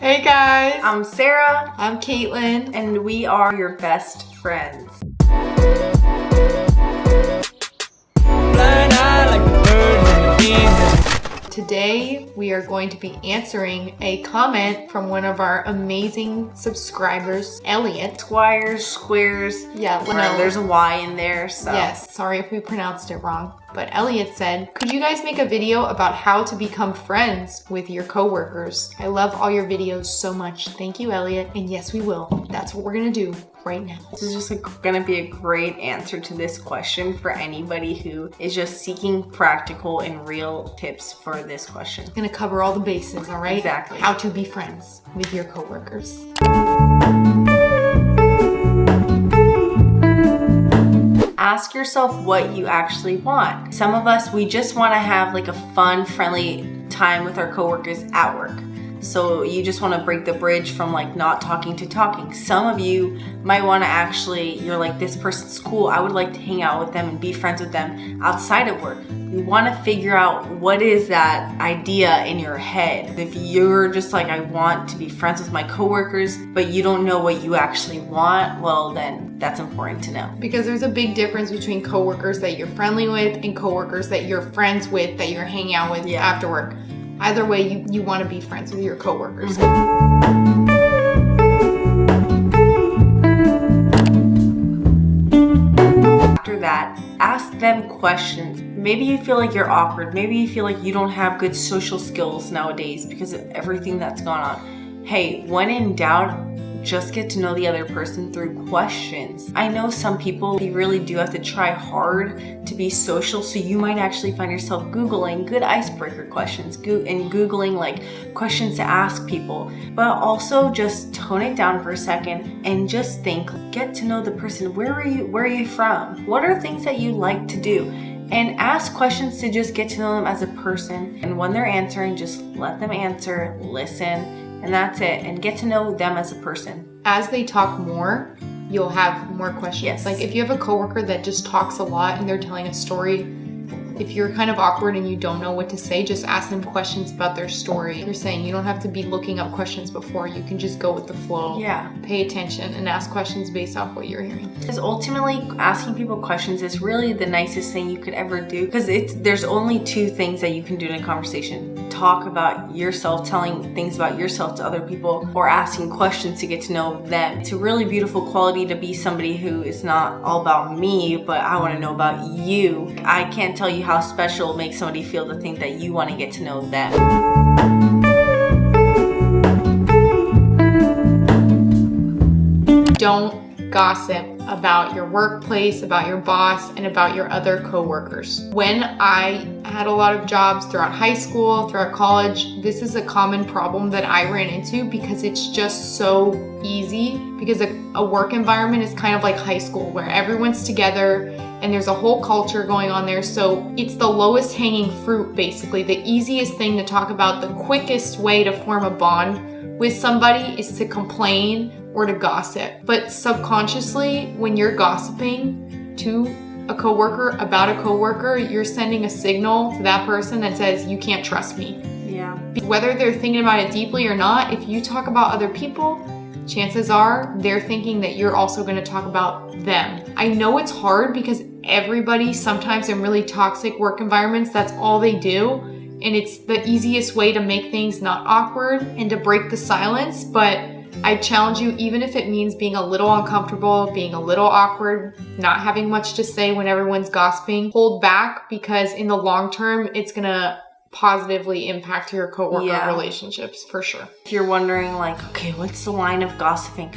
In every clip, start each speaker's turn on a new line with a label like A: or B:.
A: Hey guys!
B: I'm Sarah.
A: I'm Caitlin.
B: And we are your best friends.
A: Today we are going to be answering a comment from one of our amazing subscribers, Elliot.
B: Squares.
A: Yeah,
B: no, there's a Y in there, so.
A: Yes, sorry if we pronounced it wrong. But Elliot said, could you guys make a video about how to become friends with your coworkers? I love all your videos so much. Thank you, Elliot. And yes, we will. That's what we're gonna do right now.
B: This is just gonna be a great answer to this question for anybody who is just seeking practical and real tips for this question.
A: It's gonna cover all the bases, all right?
B: Exactly.
A: How to be friends with your coworkers.
B: Ask yourself what you actually want. Some of us, we just want to have like a fun, friendly time with our coworkers at work. So you just want to break the bridge from like not talking to talking. Some of you might want to actually, you're like, this person's cool. I would like to hang out with them and be friends with them outside of work. You want to figure out what is that idea in your head. If you're just like, I want to be friends with my coworkers, but you don't know what you actually want, well then that's important to know.
A: Because there's a big difference between coworkers that you're friendly with and coworkers that you're friends with, that you're hanging out with after work. Either way, you want to be friends with your coworkers.
B: After that, ask them questions. Maybe you feel like you're awkward. Maybe you feel like you don't have good social skills nowadays because of everything that's gone on. Hey, when in doubt, just get to know the other person through questions. I know some people, you really do have to try hard to be social, so you might actually find yourself Googling good icebreaker questions and Googling like questions to ask people. But also just tone it down for a second and just think, get to know the person. Where are you from? What are things that you like to do? And ask questions to just get to know them as a person. And when they're answering, just let them answer, listen, and that's it. And get to know them as a person.
A: As they talk more, you'll have more questions.
B: Yes.
A: Like if you have a coworker that just talks a lot and they're telling a story, if you're kind of awkward and you don't know what to say, just ask them questions about their story. You're saying you don't have to be looking up questions before. You can just go with the flow.
B: Yeah.
A: Pay attention and ask questions based off what you're hearing.
B: Because ultimately, asking people questions is really the nicest thing you could ever do. Because there's only two things that you can do in a conversation. Talk about yourself, telling things about yourself to other people, or asking questions to get to know them. It's a really beautiful quality to be somebody who is not all about me, but I want to know about you. I can't tell you how special it makes somebody feel to think that you want to get to know them.
A: Don't gossip about your workplace, about your boss, and about your other coworkers. When I had a lot of jobs throughout high school, throughout college, this is a common problem that I ran into because it's just so easy, because a work environment is kind of like high school where everyone's together and there's a whole culture going on there. So it's the lowest hanging fruit, basically. The easiest thing to talk about, the quickest way to form a bond with somebody is to complain or to gossip. But subconsciously, when you're gossiping to a coworker about a coworker, you're sending a signal to that person that says, you can't trust me.
B: Yeah.
A: Whether they're thinking about it deeply or not, if you talk about other people, chances are they're thinking that you're also going to talk about them. I know it's hard because everybody, sometimes in really toxic work environments, that's all they do. And it's the easiest way to make things not awkward and to break the silence. But I challenge you, even if it means being a little uncomfortable, being a little awkward, not having much to say when everyone's gossiping, hold back, because in the long term, it's gonna positively impact your coworker relationships for sure.
B: If you're wondering like, okay, what's the line of gossiping?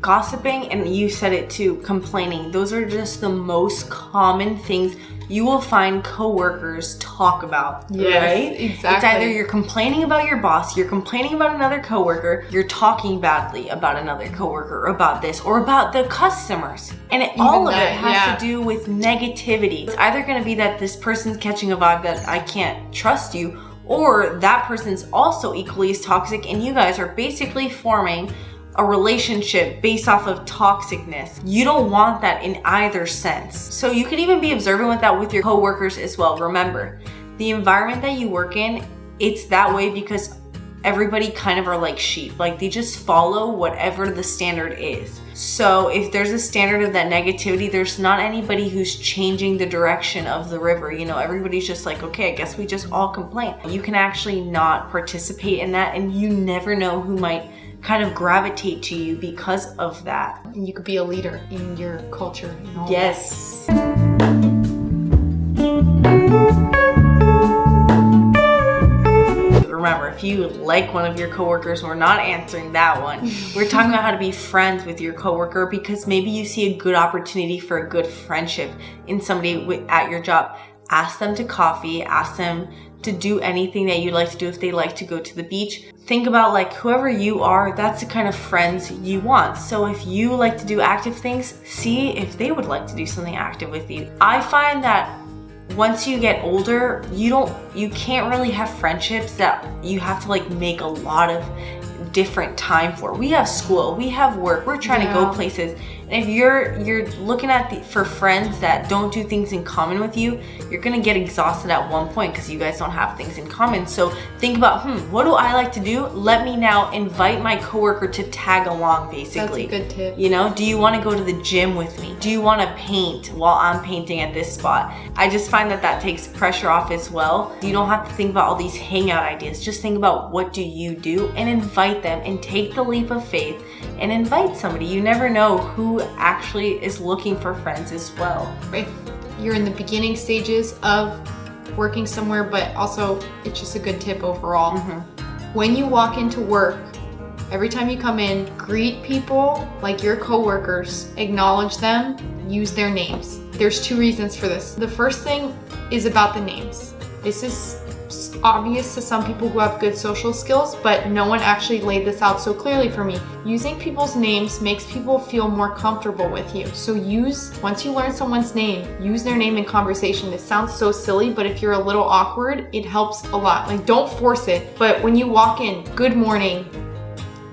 B: Gossiping, and you said it too, complaining. Those are just the most common things you will find coworkers talk about.
A: Yes,
B: right?
A: exactly.
B: It's either you're complaining about your boss, you're complaining about another coworker, you're talking badly about another coworker, or about this, or about the customers. And all of it has to do with negativity. It's either going to be that this person's catching a vibe that I can't trust you, or that person's also equally as toxic, and you guys are basically forming a relationship based off of toxicness. You don't want that in either sense. So you could even be observant with that with your coworkers as well. Remember, the environment that you work in, it's that way because everybody kind of are like sheep. Like they just follow whatever the standard is. So if there's a standard of that negativity, there's not anybody who's changing the direction of the river. You know, everybody's just like, okay, I guess we just all complain. You can actually not participate in that, and you never know who might kind of gravitate to you because of that.
A: And you could be a leader in your culture. And all
B: Yes. Remember, if you like one of your coworkers, we're not answering that one. We're talking about how to be friends with your coworker, because maybe you see a good opportunity for a good friendship in somebody at your job. Ask them to coffee, ask them to do anything that you'd like to do. If they like to go to the beach, think about like whoever you are, that's the kind of friends you want. So if you like to do active things, see if they would like to do something active with you. I find that once you get older, you can't really have friendships that you have to like make a lot of different time for. We have school, we have work, we're trying to go places. And if you're looking at for friends that don't do things in common with you, you're gonna get exhausted at one point because you guys don't have things in common. So think about, what do I like to do? Let me now invite my coworker to tag along, basically.
A: That's a good tip.
B: You know, do you want to go to the gym with me? Do you want to paint while I'm painting at this spot? I just find that takes pressure off as well. You don't have to think about all these hangout ideas. Just think about what do you do and invite them, and take the leap of faith and invite somebody. You never know who actually is looking for friends as well.
A: If you're in the beginning stages of working somewhere, but also it's just a good tip overall. When you walk into work, every time you come in, greet people like your coworkers, acknowledge them, use their names. There's 2 reasons for this. The first thing is about the names. This is obvious to some people who have good social skills, but no one actually laid this out so clearly for me. Using people's names makes people feel more comfortable with you. So once you learn someone's name, use their name in conversation. This sounds so silly, but if you're a little awkward, it helps a lot. Like, don't force it, but when you walk in, good morning,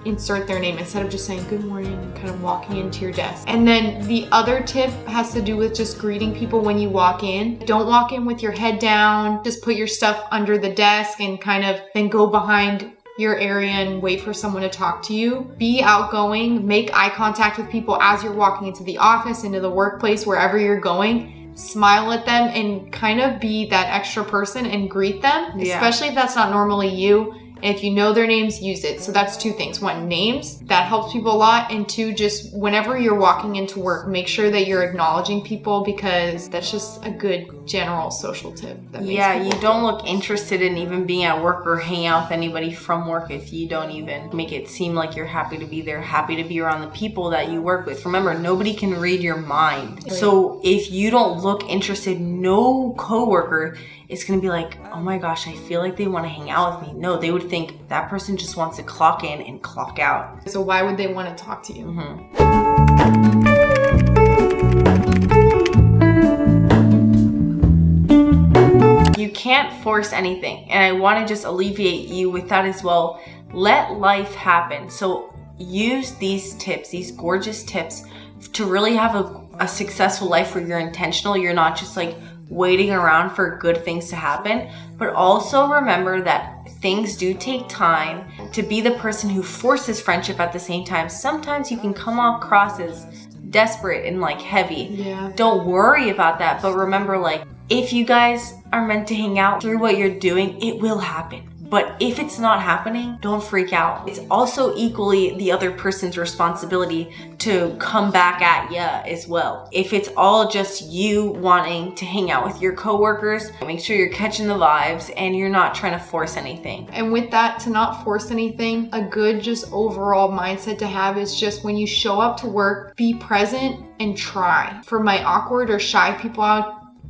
A: insert their name instead of just saying good morning and kind of walking into your desk. And then the other tip has to do with just greeting people when you walk in. Don't walk in with your head down. Just put your stuff under the desk and kind of then go behind your area and wait for someone to talk to you. Be outgoing, make eye contact with people as you're walking into the office, into the workplace, wherever you're going. Smile at them and kind of be that extra person and greet them, especially if that's not normally you. And if you know their names, use it. So that's 2 things. 1, names. That helps people a lot. And 2, just whenever you're walking into work, make sure that you're acknowledging people, because that's just a good general social tip.
B: You don't look interested in even being at work or hang out with anybody from work if you don't even make it seem like you're happy to be there, happy to be around the people that you work with. Remember, nobody can read your mind. Right. So if you don't look interested, no coworker is going to be like, oh my gosh, I feel like they want to hang out with me. No, they would think that person just wants to clock in and clock out.
A: So why would they want to talk to you?
B: You can't force anything. And I want to just alleviate you with that as well. Let life happen. So use these tips, these gorgeous tips, to really have a successful life where you're intentional. You're not just like waiting around for good things to happen, but also remember that things do take time. To be the person who forces friendship at the same time, sometimes you can come across as desperate and like heavy. Don't worry about that, but remember, like, if you guys are meant to hang out through what you're doing, it will happen. But if it's not happening, don't freak out. It's also equally the other person's responsibility to come back at ya as well. If it's all just you wanting to hang out with your coworkers, make sure you're catching the vibes and you're not trying to force anything.
A: And with that, to not force anything, a good just overall mindset to have is just when you show up to work, be present and try. For my awkward or shy people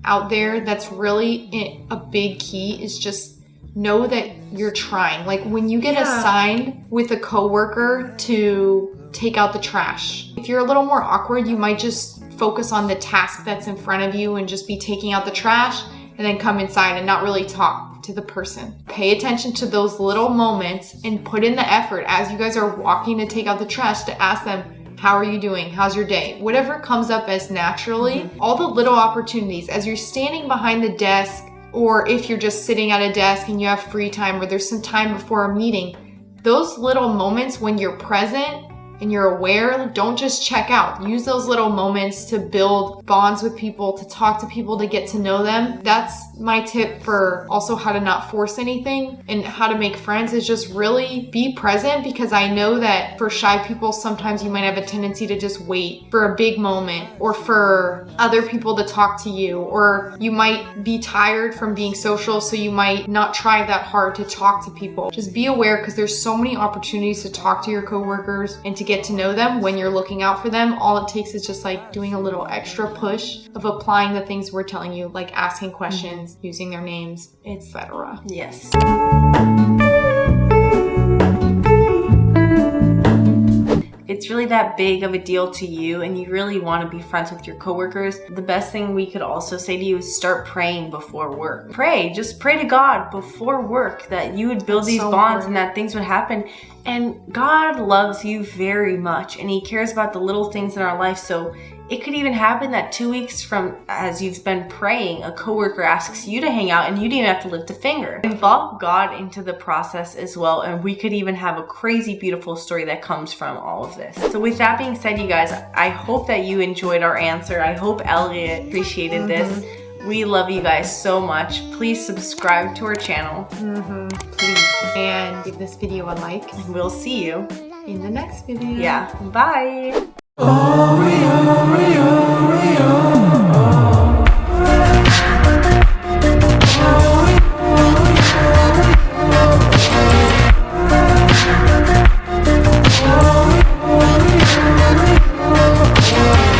A: out there, that's really a big key, is just know that you're trying. Like when you get assigned with a coworker to take out the trash, if you're a little more awkward, you might just focus on the task that's in front of you and just be taking out the trash and then come inside and not really talk to the person. Pay attention to those little moments and put in the effort as you guys are walking to take out the trash to ask them, how are you doing? How's your day? Whatever comes up as naturally, all the little opportunities as you're standing behind the desk, or if you're just sitting at a desk and you have free time or there's some time before a meeting, those little moments when you're present and you're aware, don't just check out. Use those little moments to build bonds with people, to talk to people, to get to know them. That's my tip for also how to not force anything and how to make friends, is just really be present, because I know that for shy people, sometimes you might have a tendency to just wait for a big moment or for other people to talk to you, or you might be tired from being social, so you might not try that hard to talk to people. Just be aware, because there's so many opportunities to talk to your coworkers and to get to know them when you're looking out for them. All it takes is just like doing a little extra push of applying the things we're telling you, like asking questions, using their names, etc.
B: Yes. It's really that big of a deal to you and you really want to be friends with your coworkers, the best thing we could also say to you is start praying before work. Just pray to God before work that you would build these bonds and that things would happen. And God loves you very much and He cares about the little things in our life. So it could even happen that 2 weeks from as you've been praying, a coworker asks you to hang out and you didn't even have to lift a finger. Involve God into the process as well, and we could even have a crazy, beautiful story that comes from all of this. So with that being said, you guys, I hope that you enjoyed our answer. I hope Elliot appreciated this. We love you guys so much. Please subscribe to our channel.
A: Please. And give this video a like.
B: We'll see you
A: in the next video.
B: Yeah. Bye.